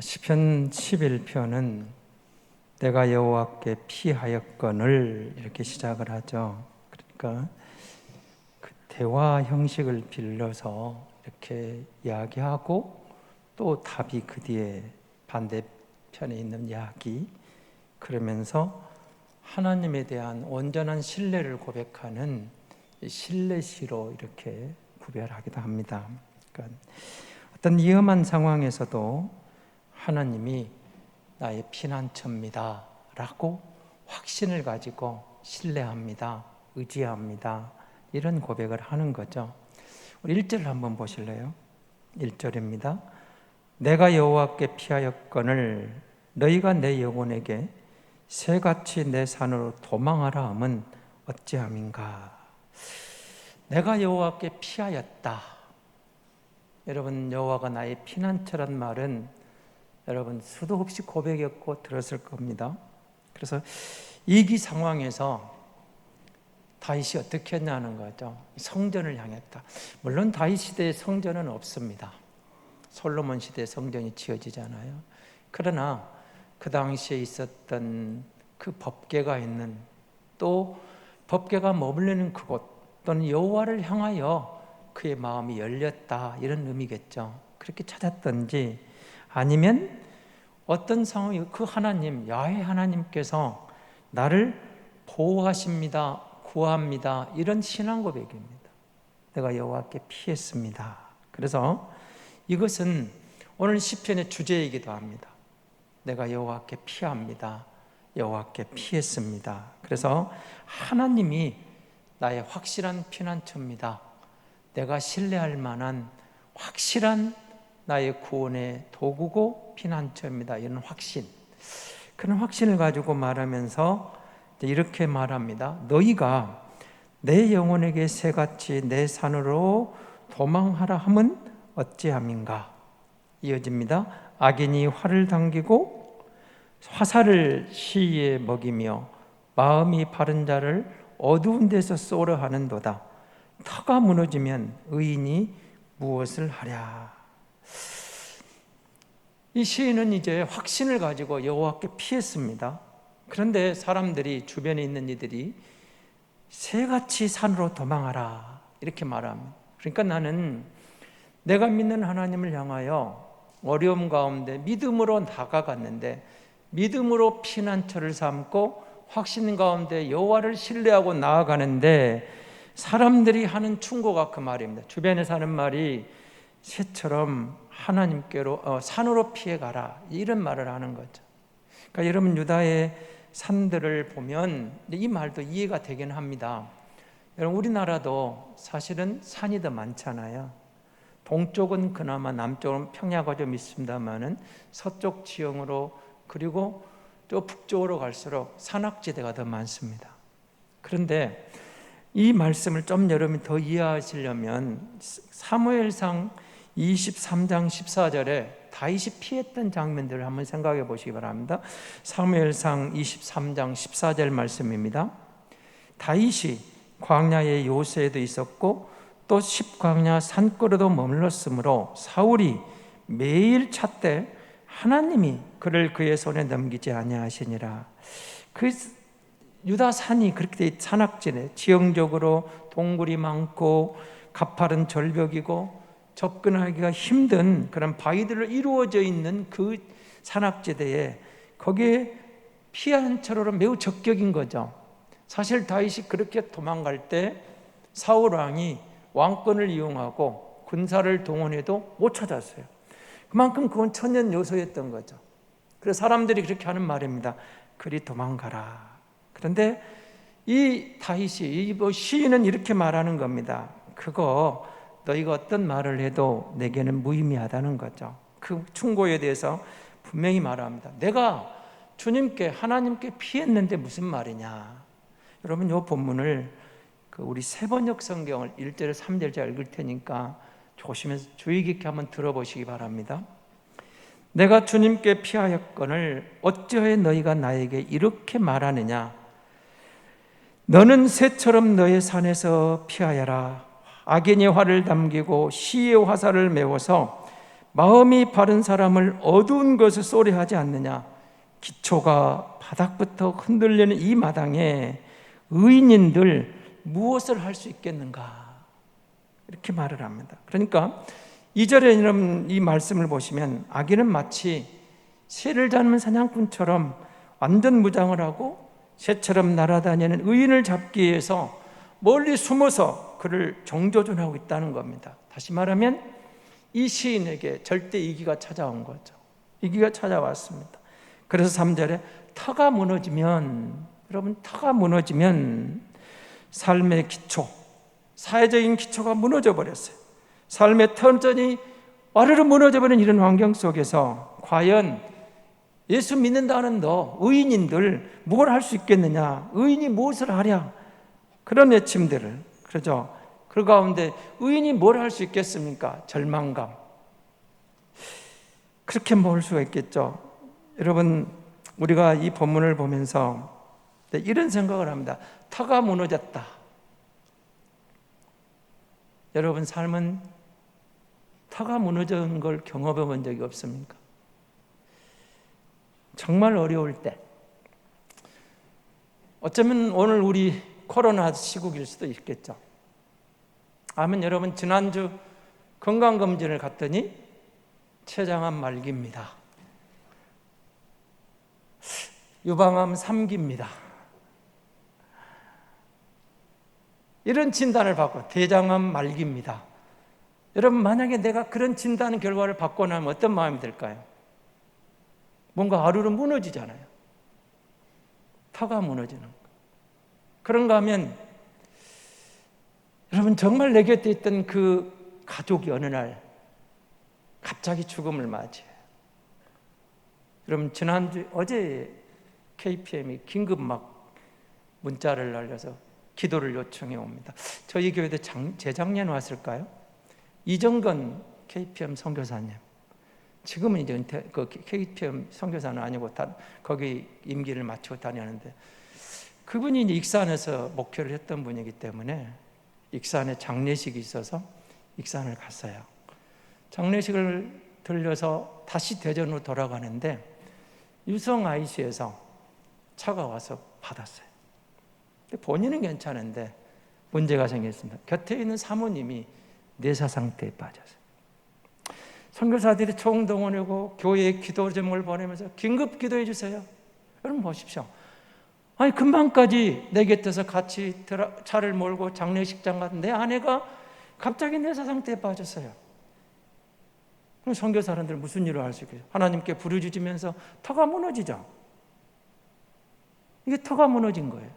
시편 11편은 내가 여호와께 피하였거늘 이렇게 시작을 하죠. 그러니까 그 대화 형식을 빌려서 이렇게 이야기하고 또 답이 그 뒤에 반대편에 있는 이야기, 그러면서 하나님에 대한 온전한 신뢰를 고백하는 신뢰시로 이렇게 구별하기도 합니다. 그러니까 어떤 위험한 상황에서도 하나님이 나의 피난처입니다 라고 확신을 가지고 신뢰합니다, 의지합니다, 이런 고백을 하는 거죠. 우리 1절 한번 보실래요? 1절입니다. 내가 여호와께 피하였거늘 너희가 내 영혼에게 새같이 내 산으로 도망하라 함은 어찌함인가. 내가 여호와께 피하였다. 여러분, 여호와가 나의 피난처란 말은 여러분 수도 없이 고백했고 들었을 겁니다. 그래서 위기 상황에서 다윗이 어떻게 했냐는 거죠. 성전을 향했다. 물론 다윗 시대에 성전은 없습니다. 솔로몬 시대에 성전이 지어지잖아요. 그러나 그 당시에 있었던 그 법궤가 있는, 또 법궤가 머물르는 그곳, 또는 여호와를 향하여 그의 마음이 열렸다, 이런 의미겠죠. 그렇게 찾았던지, 아니면 어떤 상황이 그 하나님, 야훼 하나님께서 나를 보호하십니다, 구합니다, 이런 신앙 고백입니다. 내가 여호와께 피했습니다. 그래서 이것은 오늘 시편의 주제이기도 합니다. 내가 여호와께 피합니다, 여호와께 피했습니다. 그래서 하나님이 나의 확실한 피난처입니다. 내가 신뢰할 만한 확실한 나의 구원의 도구고 피난처입니다. 이런 확신, 그런 확신을 가지고 말하면서 이렇게 말합니다. 너희가 내 영혼에게 새같이 내 산으로 도망하라 함은 어찌함인가. 이어집니다. 악인이 활을 당기고 화살을 시위에 먹이며 마음이 바른 자를 어두운 데서 쏘려 하는도다. 터가 무너지면 의인이 무엇을 하랴. 이 시인은 이제 확신을 가지고 여호와께 피했습니다. 그런데 사람들이, 주변에 있는 이들이 새같이 산으로 도망하라 이렇게 말합니다. 그러니까 나는 내가 믿는 하나님을 향하여 어려움 가운데 믿음으로 다가갔는데, 믿음으로 피난처를 삼고 확신 가운데 여호와를 신뢰하고 나아가는데, 사람들이 하는 충고가 그 말입니다. 주변에 사는 말이 새처럼 하나님께로 산으로 피해가라, 이런 말을 하는 거죠. 그러니까 여러분, 유다의 산들을 보면 이 말도 이해가 되긴 합니다. 여러분, 우리나라도 사실은 산이 더 많잖아요. 동쪽은 그나마, 남쪽은 평야가 좀 있습니다만은 서쪽 지형으로, 그리고 또 북쪽으로 갈수록 산악지대가 더 많습니다. 그런데 이 말씀을 좀 여러분이 더 이해하시려면 사무엘상 23장 14절에 다윗이 피했던 장면들을 한번 생각해 보시기 바랍니다. 사무엘상 23장 14절 말씀입니다. 다윗이 광야의 요새에도 있었고 또 십광야 산골에도 머물렀으므로 사울이 매일 찾되 하나님이 그를 그의 손에 넘기지 아니하시니라. 그 유다 산이 그렇게 산악지대, 지형적으로 동굴이 많고 가파른 절벽이고 접근하기가 힘든 그런 바위들로 이루어져 있는 그 산악지대에, 거기에 피난처로 매우 적격인 거죠. 사실 다윗이 그렇게 도망갈 때 사울 왕이 왕권을 이용하고 군사를 동원해도 못 찾았어요. 그만큼 그건 천년 요소였던 거죠. 그래서 사람들이 그렇게 하는 말입니다. 그리 도망가라. 그런데 이 다윗이, 이 시인은 이렇게 말하는 겁니다. 그거 너희가 어떤 말을 해도 내게는 무의미하다는 거죠. 그 충고에 대해서 분명히 말합니다. 내가 주님께, 하나님께 피했는데 무슨 말이냐. 여러분, 이 본문을 우리 세번역 성경을 1절 3절 제가 읽을 테니까 조심해서 주의 깊게 한번 들어보시기 바랍니다. 내가 주님께 피하였거늘 어찌하여 너희가 나에게 이렇게 말하느냐. 너는 새처럼 너의 산에서 피하여라. 악인이 활을 담기고 시의 화살을 메워서 마음이 바른 사람을 어두운 것을 쏘려 하지 않느냐. 기초가 바닥부터 흔들리는 이 마당에 의인인들 무엇을 할 수 있겠는가, 이렇게 말을 합니다. 그러니까 2절에 여러분 이 말씀을 보시면 악인은 마치 새를 잡는 사냥꾼처럼 완전 무장을 하고 새처럼 날아다니는 의인을 잡기 위해서 멀리 숨어서 그를 정조준하고 있다는 겁니다. 다시 말하면 이 시인에게 절대 위기가 찾아온 거죠. 위기가 찾아왔습니다. 그래서 3절에 터가 무너지면, 여러분 터가 무너지면 삶의 기초, 사회적인 기초가 무너져 버렸어요. 삶의 터전이 와르르 무너져버린 이런 환경 속에서 과연 예수 믿는다는 너 의인인들 뭘 할 수 있겠느냐, 의인이 무엇을 하랴, 그런 외침들을, 그러죠. 그 가운데 의인이 뭘 할 수 있겠습니까? 절망감, 그렇게 먹을 수가 있겠죠. 여러분, 우리가 이 본문을 보면서 이런 생각을 합니다. 터가 무너졌다. 여러분 삶은 터가 무너진 걸 경험해 본 적이 없습니까? 정말 어려울 때, 어쩌면 오늘 우리 코로나 시국일 수도 있겠죠. 아멘. 여러분, 지난주 건강검진을 갔더니 췌장암 말기입니다. 유방암 3기입니다. 이런 진단을 받고 대장암 말기입니다. 여러분, 만약에 내가 그런 진단 결과를 받고 나면 어떤 마음이 들까요? 뭔가 하루로 무너지잖아요. 터가 무너지는 거. 그런가 하면 여러분, 정말 내 곁에 있던 그 가족이 어느 날 갑자기 죽음을 맞이해요. 여러분, 지난주 어제 KPM이 긴급 막 문자를 날려서 기도를 요청해 옵니다. 저희 교회도 재작년에 왔을까요? 이정건 KPM 선교사님, 지금은 이제 그 KPM 선교사는 아니고 거기 임기를 마치고 다녔는데, 그분이 이제 익산에서 목회를 했던 분이기 때문에 익산에 장례식이 있어서 익산을 갔어요. 장례식을 들려서 다시 대전으로 돌아가는데 유성 IC에서 차가 와서 받았어요. 본인은 괜찮은데 문제가 생겼습니다. 곁에 있는 사모님이 뇌사 상태에 빠졌어요. 선교사들이 총동원하고 교회에 기도 제목을 보내면서 긴급 기도해 주세요. 여러분 보십시오. 아니, 금방까지 내 곁에서 같이 차를 몰고 장례식장 갔던 내 아내가 갑자기 뇌사 상태에 빠졌어요. 그럼 선교사람들 무슨 일을 할 수 있겠어요? 하나님께 부르짖으면서 터가 무너지죠. 이게 터가 무너진 거예요.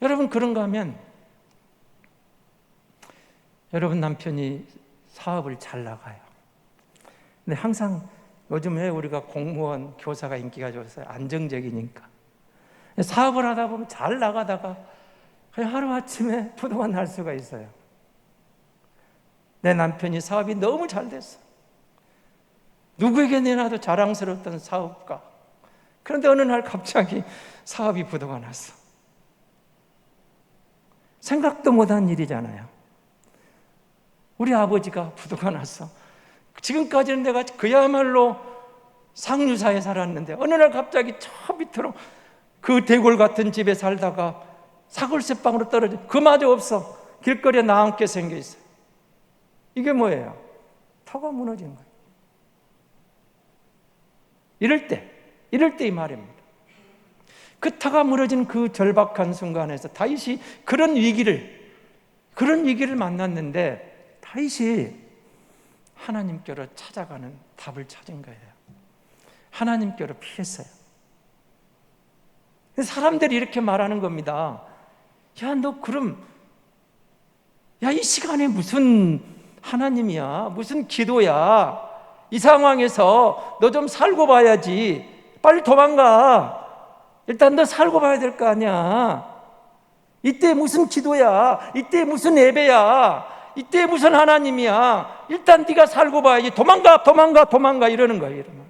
여러분, 그런가 하면 여러분 남편이 사업을 잘 나가요. 근데 항상 요즘에 우리가 공무원, 교사가 인기가 좋아서 안정적이니까 사업을 하다 보면 잘 나가다가 그냥 하루아침에 부도가 날 수가 있어요. 내 남편이 사업이 너무 잘 됐어. 누구에게 내놔도 자랑스러웠던 사업가. 그런데 어느 날 갑자기 사업이 부도가 났어. 생각도 못한 일이잖아요. 우리 아버지가 부도가 났어. 지금까지는 내가 그야말로 상류사에 살았는데 어느 날 갑자기 저 밑으로 그 대골 같은 집에 살다가 사골세방으로 떨어져, 그마저 없어. 길거리에 나앉게 생겨 있어요. 이게 뭐예요? 터가 무너진 거예요. 이럴 때 이 말입니다. 그 터가 무너진 그 절박한 순간에서 다윗이 그런 위기를 만났는데 다윗이 하나님께로 찾아가는 답을 찾은 거예요. 하나님께로 피했어요. 사람들이 이렇게 말하는 겁니다. 야, 너 그럼 이 시간에 무슨 하나님이야? 무슨 기도야? 이 상황에서 너 좀 살고 봐야지. 빨리 도망가. 일단 너 살고 봐야 될 거 아니야. 이때 무슨 기도야? 이때 무슨 예배야? 이때 무슨 하나님이야? 일단 네가 살고 봐야지. 도망가 이러는 거예요. 이러면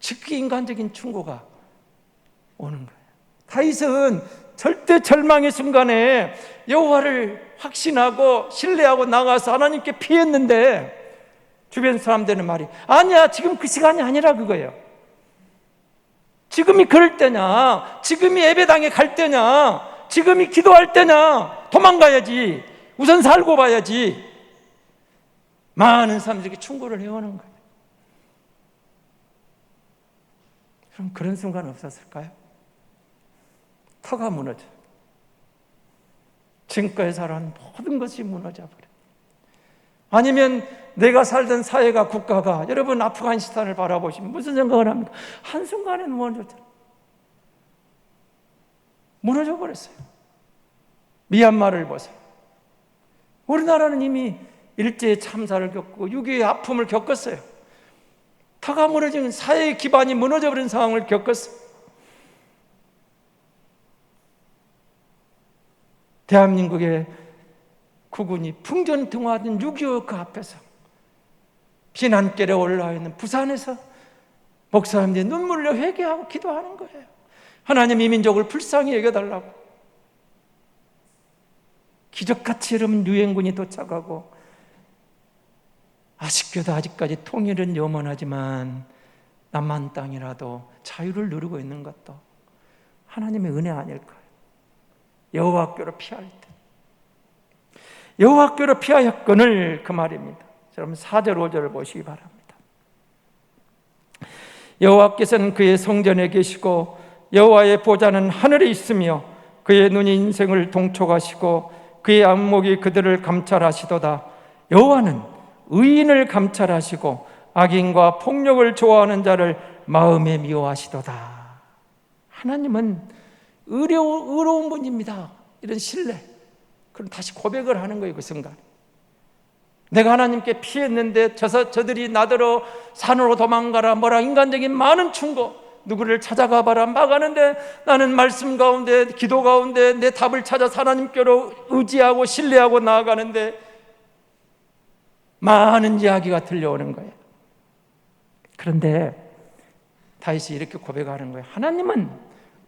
즉기 인간적인 충고가 오는 거예요. 다윗은 절대 절망의 순간에 여호와를 확신하고 신뢰하고 나가서 하나님께 피했는데 주변 사람들은 말이 아니야, 지금 그 시간이 아니라 그거예요. 지금이 그럴 때냐? 지금이 예배당에 갈 때냐? 지금이 기도할 때냐? 도망가야지. 우선 살고 봐야지. 많은 사람들이 충고를 해오는 거예요. 그럼 그런 순간 없었을까요? 터가 무너져. 지금까지 살아온 모든 것이 무너져 버려. 아니면 내가 살던 사회가, 국가가, 여러분 아프가니스탄을 바라보시면 무슨 생각을 합니까? 한순간에 무너져 버렸어요. 미얀마를 보세요. 우리나라는 이미 일제의 참사를 겪고 6.25의 아픔을 겪었어요. 터가 무너지는 사회의 기반이 무너져버린 상황을 겪었어요. 대한민국의 국군이 풍전등화하던 6.25 그 앞에서 비난길에 올라와 있는 부산에서 목사님들이 눈물 흘려 회개하고 기도하는 거예요. 하나님 이 민족을 불쌍히 여겨달라고. 기적같이 여러분 유엔군이 도착하고 아쉽게도 아직까지 통일은 염원하지만 남한 땅이라도 자유를 누리고 있는 것도 하나님의 은혜 아닐까요? 여호와께로 피할 때, 여호와께로 피하였거늘 그 말입니다. 여러분 4절 5절을 보시기 바랍니다. 여호와께서는 그의 성전에 계시고 여호와의 보좌는 하늘에 있으며 그의 눈이 인생을 동촉하시고 그의 안목이 그들을 감찰하시도다. 여호와는 의인을 감찰하시고 악인과 폭력을 좋아하는 자를 마음에 미워하시도다. 하나님은 의로운 분입니다. 이런 신뢰. 그럼 다시 고백을 하는 거예요. 그 순간 내가 하나님께 피했는데 저들이 나더러 산으로 도망가라 뭐라 인간적인 많은 충고, 누구를 찾아가 봐라 막 하는데 나는 말씀 가운데 기도 가운데 내 답을 찾아서 하나님께로 의지하고 신뢰하고 나아가는데 많은 이야기가 들려오는 거예요. 그런데 다윗이 이렇게 고백하는 거예요. 하나님은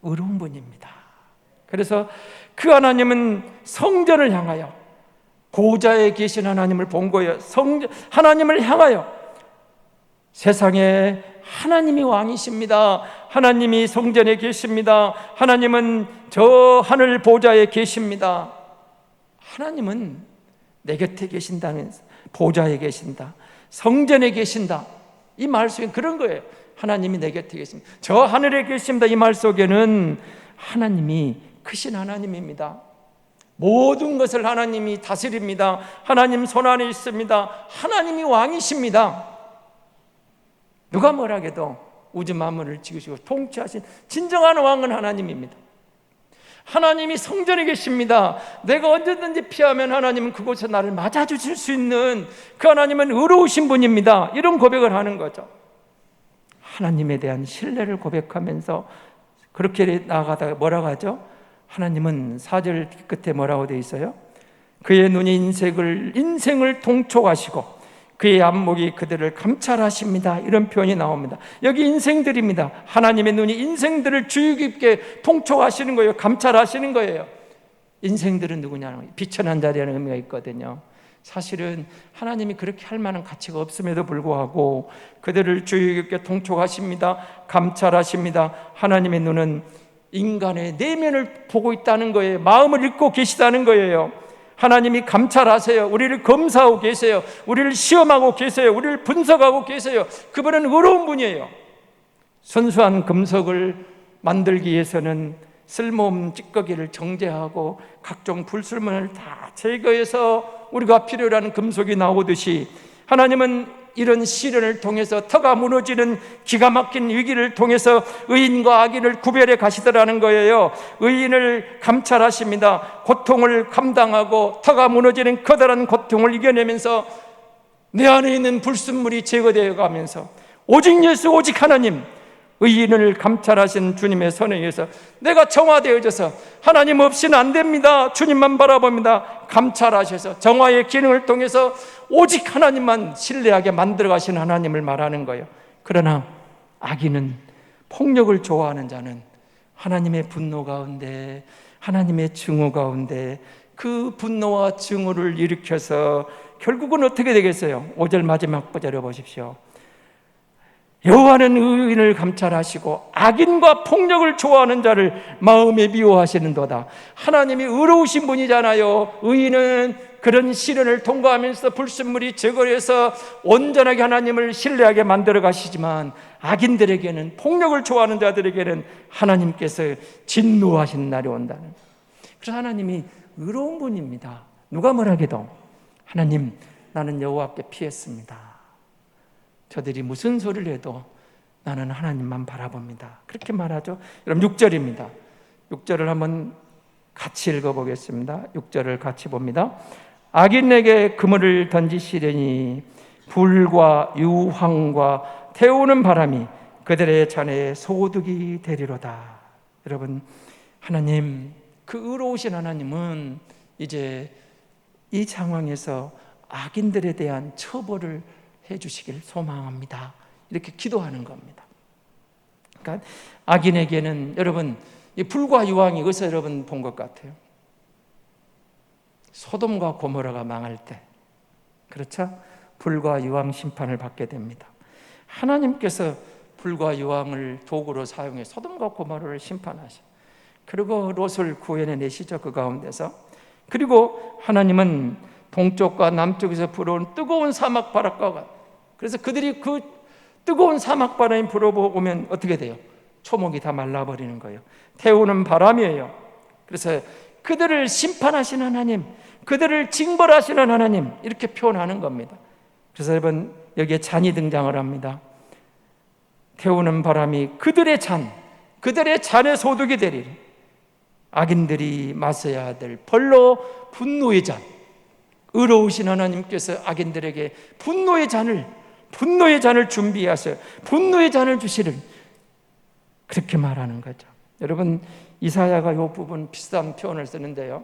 의로운 분입니다. 그래서 그 하나님은 성전을 향하여 보좌에 계신 하나님을 본 거예요. 하나님을 향하여 세상에 하나님이 왕이십니다. 하나님이 성전에 계십니다. 하나님은 저 하늘 보좌에 계십니다. 하나님은 내 곁에 계신다면서 보좌에 계신다, 성전에 계신다, 이 말 속에 그런 거예요. 하나님이 내 곁에 계십니다. 저 하늘에 계십니다. 이 말 속에는 하나님이 크신 하나님입니다. 모든 것을 하나님이 다스립니다. 하나님 손안에 있습니다. 하나님이 왕이십니다. 누가 뭐라 해도 우주 만물을 지으시고 통치하신 진정한 왕은 하나님입니다. 하나님이 성전에 계십니다. 내가 언제든지 피하면 하나님은 그곳에 나를 맞아주실 수 있는 그 하나님은 의로우신 분입니다. 이런 고백을 하는 거죠. 하나님에 대한 신뢰를 고백하면서 그렇게 나아가다가 뭐라고 하죠? 하나님은 4절 끝에 뭐라고 되어 있어요? 그의 눈이 인생을 동촉하시고 그의 안목이 그들을 감찰하십니다. 이런 표현이 나옵니다. 여기 인생들입니다. 하나님의 눈이 인생들을 주의 깊게 통촉하시는 거예요. 감찰하시는 거예요. 인생들은 누구냐는 비천한 자리라는 의미가 있거든요. 사실은 하나님이 그렇게 할 만한 가치가 없음에도 불구하고 그들을 주의 깊게 통촉하십니다. 감찰하십니다. 하나님의 눈은 인간의 내면을 보고 있다는 거예요. 마음을 읽고 계시다는 거예요. 하나님이 감찰하세요. 우리를 검사하고 계세요. 우리를 시험하고 계세요. 우리를 분석하고 계세요. 그분은 의로운 분이에요. 순수한 금속을 만들기 위해서는 쓸모없는 찌꺼기를 정제하고 각종 불순물을 다 제거해서 우리가 필요로 하는 금속이 나오듯이 하나님은 이런 시련을 통해서 터가 무너지는 기가 막힌 위기를 통해서 의인과 악인을 구별해 가시더라는 거예요. 의인을 감찰하십니다. 고통을 감당하고 터가 무너지는 커다란 고통을 이겨내면서 내 안에 있는 불순물이 제거되어 가면서 오직 예수, 오직 하나님, 의인을 감찰하신 주님의 선에 의해서 내가 정화되어져서 하나님 없이는 안 됩니다. 주님만 바라봅니다. 감찰하셔서 정화의 기능을 통해서 오직 하나님만 신뢰하게 만들어 가시는 하나님을 말하는 거예요. 그러나 악인은, 폭력을 좋아하는 자는 하나님의 분노 가운데, 하나님의 증오 가운데 그 분노와 증오를 일으켜서 결국은 어떻게 되겠어요? 5절 마지막 구절을 보십시오. 여호와는 의인을 감찰하시고 악인과 폭력을 좋아하는 자를 마음에 미워하시는도다. 하나님이 의로우신 분이잖아요. 의인은 그런 시련을 통과하면서 불순물이 제거해서 온전하게 하나님을 신뢰하게 만들어 가시지만, 악인들에게는, 폭력을 좋아하는 자들에게는 하나님께서 진노하신 날이 온다는. 그래서 하나님이 의로운 분입니다. 누가 뭐라해도 하나님, 나는 여호와께 피했습니다. 저들이 무슨 소리를 해도 나는 하나님만 바라봅니다. 그렇게 말하죠. 여러분 6절입니다. 6절을 한번 같이 읽어보겠습니다. 6절을 같이 봅니다. 악인에게 그물을 던지시려니 불과 유황과 태우는 바람이 그들의 잔에 소득이 되리로다. 여러분, 하나님, 그 의로우신 하나님은 이제 이 상황에서 악인들에 대한 처벌을 해주시길 소망합니다. 이렇게 기도하는 겁니다. 그러니까 악인에게는, 여러분, 이 불과 유황이 어디서 여러분 본 것 같아요? 소돔과 고모라가 망할 때, 그렇죠? 불과 유황 심판을 받게 됩니다. 하나님께서 불과 유황을 도구로 사용해 소돔과 고모라를 심판하셔. 그리고 롯을 구해내시죠, 그 가운데서. 그리고 하나님은 동쪽과 남쪽에서 불어온 뜨거운 사막 바람과, 그래서 그들이 그 뜨거운 사막 바람이 불어오면 어떻게 돼요? 초목이 다 말라버리는 거예요. 태우는 바람이에요. 그래서 그들을 심판하시는 하나님, 그들을 징벌하시는 하나님, 이렇게 표현하는 겁니다. 그래서 여러분, 여기에 잔이 등장을 합니다. 태우는 바람이 그들의 잔, 그들의 잔의 소득이 되리리. 악인들이 마셔야 될 벌로 분노의 잔, 의로우신 하나님께서 악인들에게 분노의 잔을 준비하셔 분노의 잔을 주시를, 그렇게 말하는 거죠. 여러분, 이사야가 이 부분 비슷한 표현을 쓰는데요,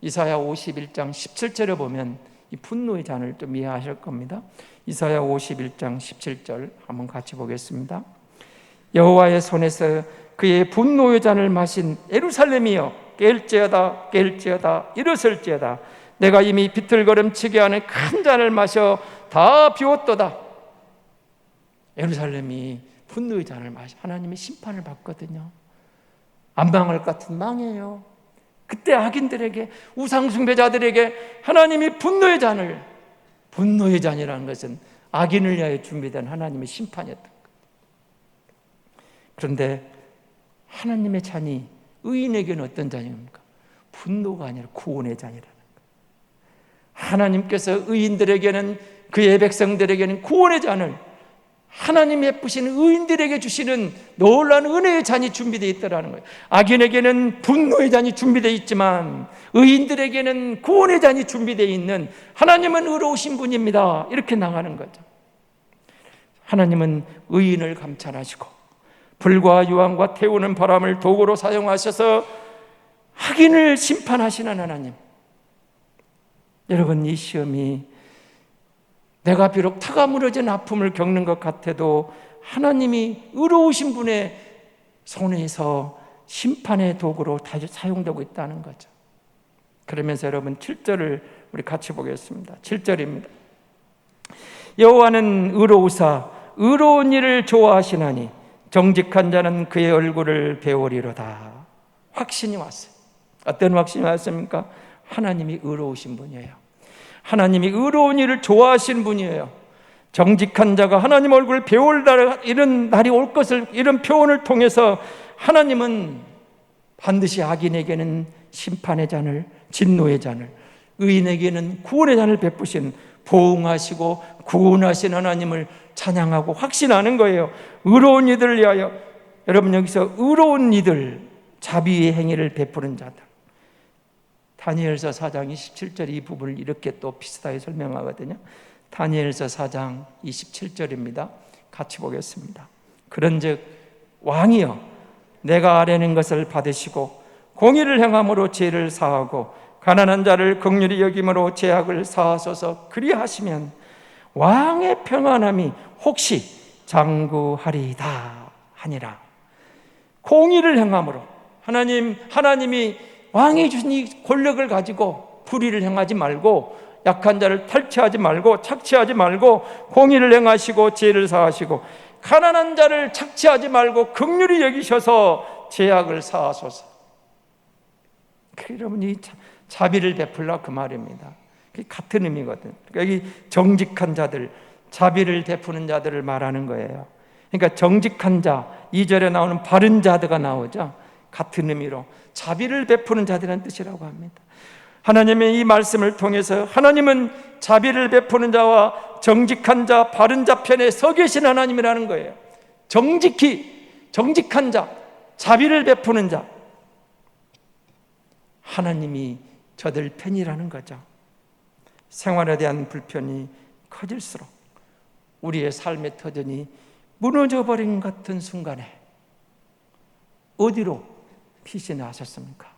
이사야 51장 17절에 보면 이 분노의 잔을 좀 이해하실 겁니다. 이사야 51장 17절 한번 같이 보겠습니다. 여호와의 손에서 그의 분노의 잔을 마신 예루살렘이여, 깰지어다 깰지어다 일어설지어다. 내가 이미 비틀거림치게 하는 큰 잔을 마셔 다 비웠도다. 예루살렘이 분노의 잔을 마셔 하나님의 심판을 받거든요. 안 망할 것 같은 망해요. 그때 악인들에게, 우상숭배자들에게 하나님이 분노의 잔을, 분노의 잔이라는 것은 악인을 위하여 준비된 하나님의 심판이었던 것. 그런데 하나님의 잔이 의인에게는 어떤 잔입니까? 분노가 아니라 구원의 잔이라는 것. 하나님께서 의인들에게는, 그의 백성들에게는 구원의 잔을, 하나님이 예쁘신 의인들에게 주시는 놀라운 은혜의 잔이 준비되어 있다는 거예요. 악인에게는 분노의 잔이 준비되어 있지만 의인들에게는 구원의 잔이 준비되어 있는, 하나님은 의로우신 분입니다. 이렇게 나가는 거죠. 하나님은 의인을 감찰하시고 불과 유황과 태우는 바람을 도구로 사용하셔서 악인을 심판하시는 하나님. 여러분, 이 시험이 내가 비록 터가 무너진 아픔을 겪는 것 같아도 하나님이 의로우신 분의 손에서 심판의 도구로 다 사용되고 있다는 거죠. 그러면서 여러분 7절을 우리 같이 보겠습니다. 7절입니다. 여호와는 의로우사 의로운 일을 좋아하시나니 정직한 자는 그의 얼굴을 배우리로다. 확신이 왔어요. 어떤 확신이 왔습니까? 하나님이 의로우신 분이에요. 하나님이 의로운 일을 좋아하시는 분이에요. 정직한 자가 하나님 얼굴을 배울 이런 날이 올 것을, 이런 표현을 통해서 하나님은 반드시 악인에게는 심판의 잔을, 진노의 잔을, 의인에게는 구원의 잔을 베푸신, 보응하시고 구원하신 하나님을 찬양하고 확신하는 거예요. 의로운 이들을 위하여. 여러분, 여기서 의로운 이들, 자비의 행위를 베푸는 자들, 다니엘서 4장 27절 이 부분을 이렇게 또 비슷하게 설명하거든요. 다니엘서 4장 27절입니다. 같이 보겠습니다. 그런즉 왕이여, 내가 아뢰는 것을 받으시고 공의를 행함으로 죄를 사하고 가난한 자를 긍휼히 여김으로 죄악을 사하소서. 그리하시면 왕의 평안함이 혹시 장구하리이다 하니라. 공의를 행함으로, 하나님이 왕이 주신 이 권력을 가지고 불의를 행하지 말고, 약한 자를 탈취하지 말고, 착취하지 말고, 공의를 행하시고 죄를 사하시고, 가난한 자를 착취하지 말고 긍휼히 여기셔서 죄악을 사하소서. 여러분이 자비를 베풀라 그 말입니다. 같은 의미거든. 여기 정직한 자들, 자비를 베푸는 자들을 말하는 거예요. 그러니까 정직한 자, 2절에 나오는 바른 자들가 나오죠. 같은 의미로 자비를 베푸는 자들이라는 뜻이라고 합니다. 하나님의 이 말씀을 통해서 하나님은 자비를 베푸는 자와 정직한 자, 바른 자 편에 서 계신 하나님이라는 거예요. 정직한 자, 자비를 베푸는 자, 하나님이 저들 편이라는 거죠. 생활에 대한 불편이 커질수록 우리의 삶의 터전이 무너져버린 같은 순간에 어디로 피신하셨습니까?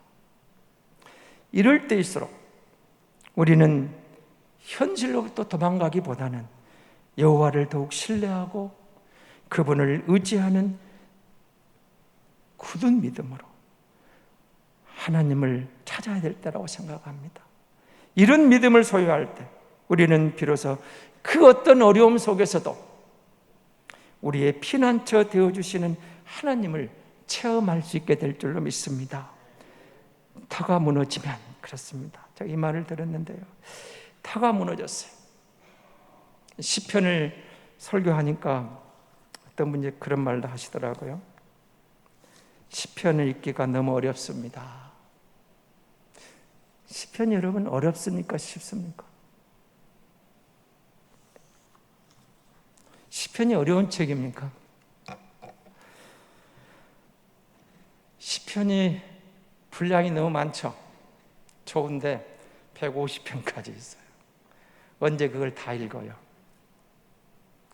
이럴 때일수록 우리는 현실로부터 도망가기보다는 여호와를 더욱 신뢰하고 그분을 의지하는 굳은 믿음으로 하나님을 찾아야 될 때라고 생각합니다. 이런 믿음을 소유할 때 우리는 비로소 그 어떤 어려움 속에서도 우리의 피난처 되어주시는 하나님을 체험할 수 있게 될 줄로 믿습니다. 터가 무너지면 그렇습니다. 제가 이 말을 들었는데요, 터가 무너졌어요. 시편을 설교하니까 어떤 분이 그런 말도 하시더라고요. 시편을 읽기가 너무 어렵습니다. 시편이 여러분 어렵습니까? 쉽습니까? 시편이 어려운 책입니까? 시편이 분량이 너무 많죠. 좋은데 150편까지 있어요. 언제 그걸 다 읽어요?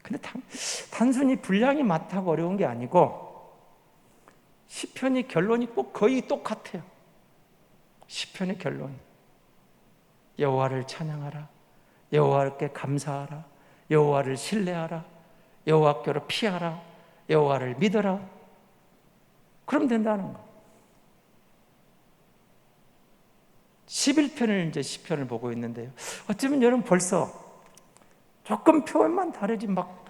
근데 단순히 분량이 많다고 어려운 게 아니고 시편이 결론이 꼭 거의 똑같아요. 시편의 결론, 여호와를 찬양하라, 여호와께 감사하라, 여호와를 신뢰하라, 여호와께로 피하라, 여호와를 믿어라. 그럼 된다는 거. 11편을 이제 시편을 보고 있는데요, 어쩌면 여러분 벌써 조금 표현만 다르지 막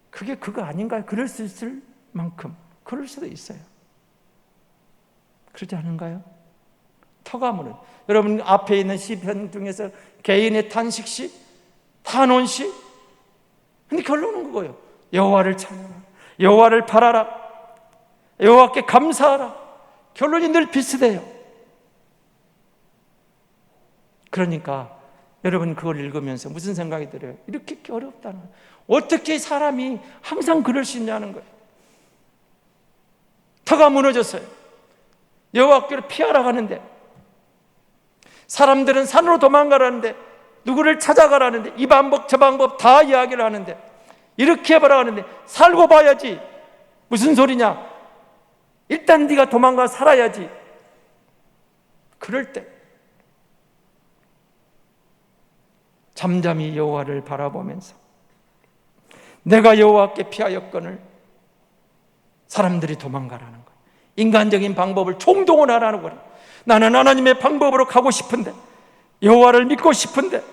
그게 그거 아닌가요? 그럴 수 있을 만큼 그럴 수도 있어요. 그러지 않은가요? 터가 무는, 여러분 앞에 있는 시편 중에서 개인의 탄식시, 탄원시, 근데 결론은 그거예요. 여호와를 찬양하라, 여호와를 바라라, 여호와께 감사하라. 결론이 늘 비슷해요. 그러니까 여러분 그걸 읽으면서 무슨 생각이 들어요? 이렇게 어렵다는 거예요. 어떻게 사람이 항상 그럴 수 있냐는 거예요. 터가 무너졌어요. 여호와께로 피하라 하는데, 사람들은 산으로 도망가라는데, 누구를 찾아가라는데, 이 방법 저 방법 다 이야기를 하는데, 이렇게 해봐라 하는데 살고 봐야지. 무슨 소리냐? 일단 네가 도망가 살아야지. 그럴 때 잠잠히 여호와를 바라보면서 내가 여호와께 피하였거늘 사람들이 도망가라는 거예요. 인간적인 방법을 총동원하라는 거예요. 나는 하나님의 방법으로 가고 싶은데, 여호와를 믿고 싶은데.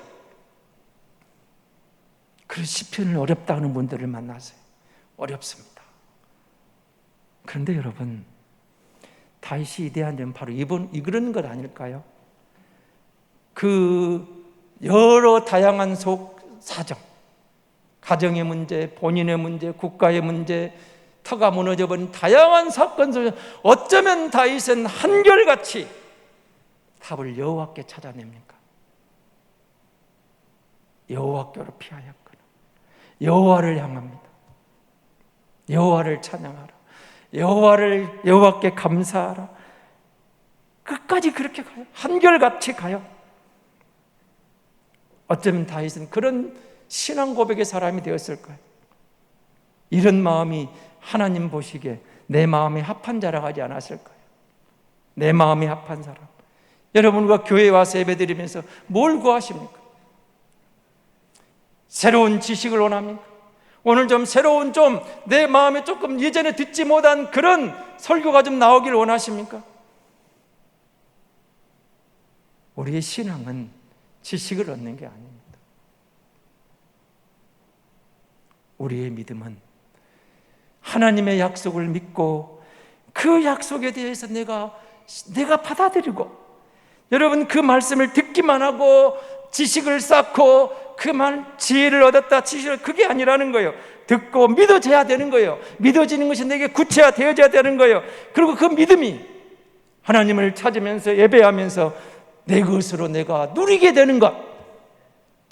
그래서 시편을 어렵다 하는 분들을 만나세요. 어렵습니다. 그런데 여러분, 다윗이 이대한 점은 바로 이런 것 아닐까요? 그 여러 다양한 사정, 가정의 문제, 본인의 문제, 국가의 문제, 터가 무너져버린 다양한 사건 속에 어쩌면 다윗은 한결같이 답을 여호와께 찾아냅니까? 여호와께로 피하였거나 여호와를 향합니다. 여호와를 찬양하라, 여호와께 감사하라. 끝까지 그렇게 가요. 한결같이 가요. 어쩌면 다윗은 그런 신앙 고백의 사람이 되었을 거예요. 이런 마음이 하나님 보시기에 내 마음에 합한 자라고 하지 않았을 거예요. 내 마음에 합한 사람. 여러분과 교회에 와서 예배드리면서 뭘 구하십니까? 새로운 지식을 원합니까? 오늘 좀 새로운, 좀 내 마음에 조금 예전에 듣지 못한 그런 설교가 좀 나오길 원하십니까? 우리의 신앙은 지식을 얻는 게 아닙니다. 우리의 믿음은 하나님의 약속을 믿고 그 약속에 대해서 내가 받아들이고, 여러분 그 말씀을 듣기만 하고 지식을 쌓고 그 말 지혜를 얻었다, 지식을, 그게 아니라는 거예요. 듣고 믿어져야 되는 거예요. 믿어지는 것이 내게 구체화되어져야 되는 거예요. 그리고 그 믿음이 하나님을 찾으면서 예배하면서 내 것으로 내가 누리게 되는 것,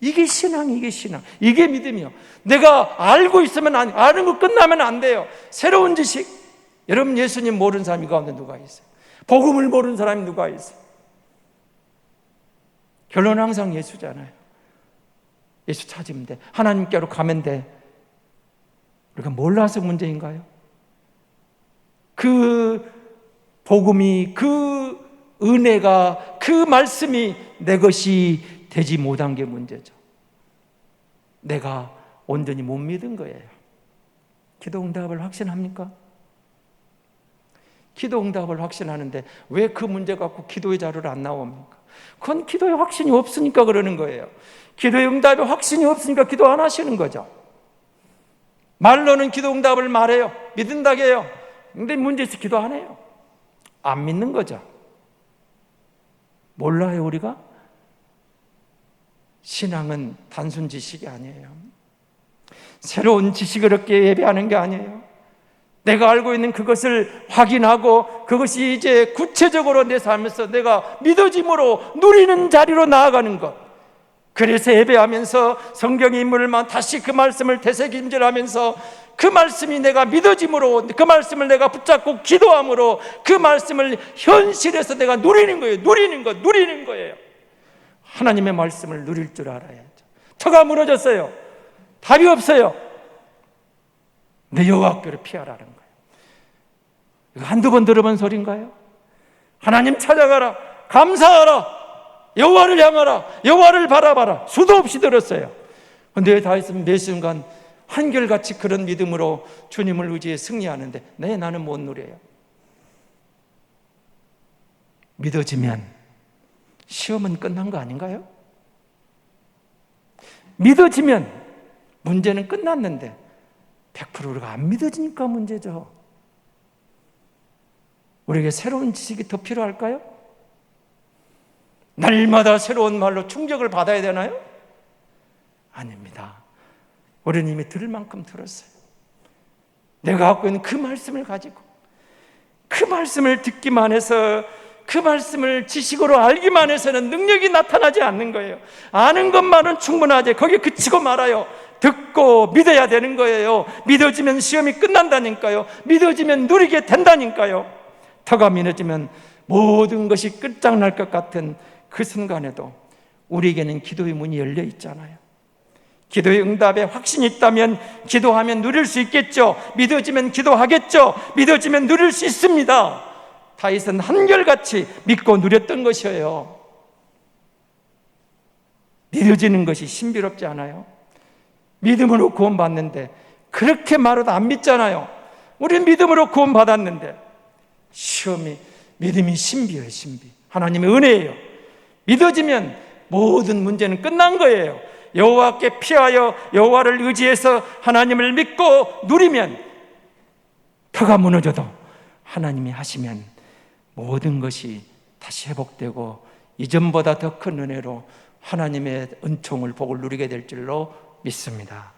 이게 신앙, 이게 신앙, 이게 믿음이요. 내가 알고 있으면 아는 거 끝나면 안 돼요. 새로운 지식. 여러분 예수님 모르는 사람이 가운데 누가 있어요? 복음을 모르는 사람이 누가 있어요? 결론은 항상 예수잖아요. 예수 찾으면 돼. 하나님께로 가면 돼. 우리가 몰라서 문제인가요? 그 복음이, 그 은혜가, 그 말씀이 내 것이 되지 못한 게 문제죠. 내가 온전히 못 믿은 거예요. 기도 응답을 확신합니까? 기도 응답을 확신하는데 왜 그 문제 갖고 기도의 자료를 안 나옵니까? 그건 기도의 확신이 없으니까 그러는 거예요. 기도의 응답에 확신이 없으니까 기도 안 하시는 거죠. 말로는 기도 응답을 말해요. 믿는다고 해요. 근데 문제에서 기도 안 해요. 안 믿는 거죠. 몰라요, 우리가? 신앙은 단순 지식이 아니에요. 새로운 지식을 얻게 예배하는 게 아니에요. 내가 알고 있는 그것을 확인하고 그것이 이제 구체적으로 내 삶에서 내가 믿어짐으로 누리는 자리로 나아가는 것. 그래서 예배하면서 성경의 인물만 다시 그 말씀을 되새김질하면서 그 말씀이 내가 믿어짐으로, 그 말씀을 내가 붙잡고 기도함으로 그 말씀을 현실에서 내가 누리는 거예요. 누리는 거예요. 하나님의 말씀을 누릴 줄 알아야죠. 터가 무너졌어요. 답이 없어요. 내 여호와께로 피하라는 거예요. 이거 한두 번 들어본 소리인가요? 하나님 찾아가라, 감사하라, 여호와를 향하라, 여호와를 바라봐라, 수도 없이 들었어요. 그런데 다윗은 매 순간 한결같이 그런 믿음으로 주님을 의지해 승리하는데 나는 못 누려요. 믿어지면 시험은 끝난 거 아닌가요? 믿어지면 문제는 끝났는데 100% 우리가 안 믿어지니까 문제죠. 우리에게 새로운 지식이 더 필요할까요? 날마다 새로운 말로 충격을 받아야 되나요? 아닙니다. 우리는 이미 들을 만큼 들었어요. 내가 갖고 있는 그 말씀을 가지고 그 말씀을 듣기만 해서, 그 말씀을 지식으로 알기만 해서는 능력이 나타나지 않는 거예요. 아는 것만은 충분하지 거기에 그치고 말아요. 듣고 믿어야 되는 거예요. 믿어지면 시험이 끝난다니까요. 믿어지면 누리게 된다니까요. 터가 미어지면 모든 것이 끝장날 것 같은 그 순간에도 우리에게는 기도의 문이 열려 있잖아요. 기도의 응답에 확신이 있다면 기도하면 누릴 수 있겠죠. 믿어지면 기도하겠죠. 믿어지면 누릴 수 있습니다. 다윗은 한결같이 믿고 누렸던 것이에요. 믿어지는 것이 신비롭지 않아요? 믿음으로 구원받는데 그렇게 말해도 안 믿잖아요. 우리는 믿음으로 구원받았는데 믿음이 신비예요. 신비. 하나님의 은혜예요. 믿어지면 모든 문제는 끝난 거예요. 여호와께 피하여 여호와를 의지해서 하나님을 믿고 누리면, 터가 무너져도 하나님이 하시면 모든 것이 다시 회복되고 이전보다 더 큰 은혜로 하나님의 은총을, 복을 누리게 될 줄로 믿습니다.